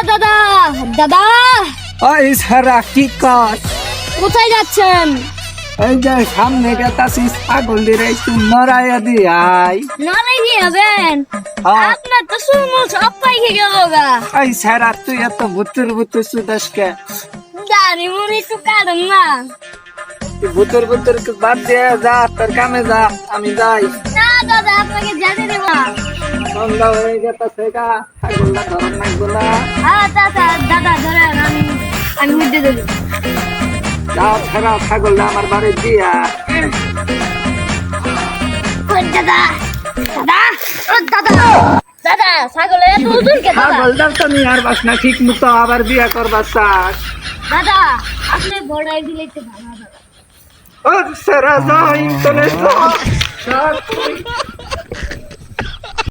দাদা দাদা ওই সারা কি কাজ? কোথায় যাচ্ছেন? এই যে সামনে গেতাছি ছাগল দিয়ে একটু নড়াইয়া দি আই। নলে কি হবেন? হ্যাঁ। আপনার তো সুমু সব পাইকে গেল গা। এই সারা তুই এত ভুতুর ভুতুর সুদাসকে দাঁড়ি মুড়ি একটু কাটেন না। ভুতুর ভুতুর বাদ দিয়ে যা, তোর কামে যা, আমি যাই। না দাদা আপনাকে যেতে দেব না। সন্ধ্যা হয়ে গেতাছে গা, ছাগলটা ধরন লাগবো না। হ্যাঁ দাদা দাদা ধরেন আমি উঠে দেবো। যা ছাড়া ছাগলটা আমার বাড়ি দিয়া। ওই দাদা দাদা ও দাদা দাদা ছাগলে এত ওজন কে দাদা? ছাগলটা তো নিয়ে আর বাস না ঠিক মতো, আবার বিয়া করবার চাস। দাদা আপনি বড়াই দিলে একটু ভালো হবে। ও সারা যা ইন্টারনেট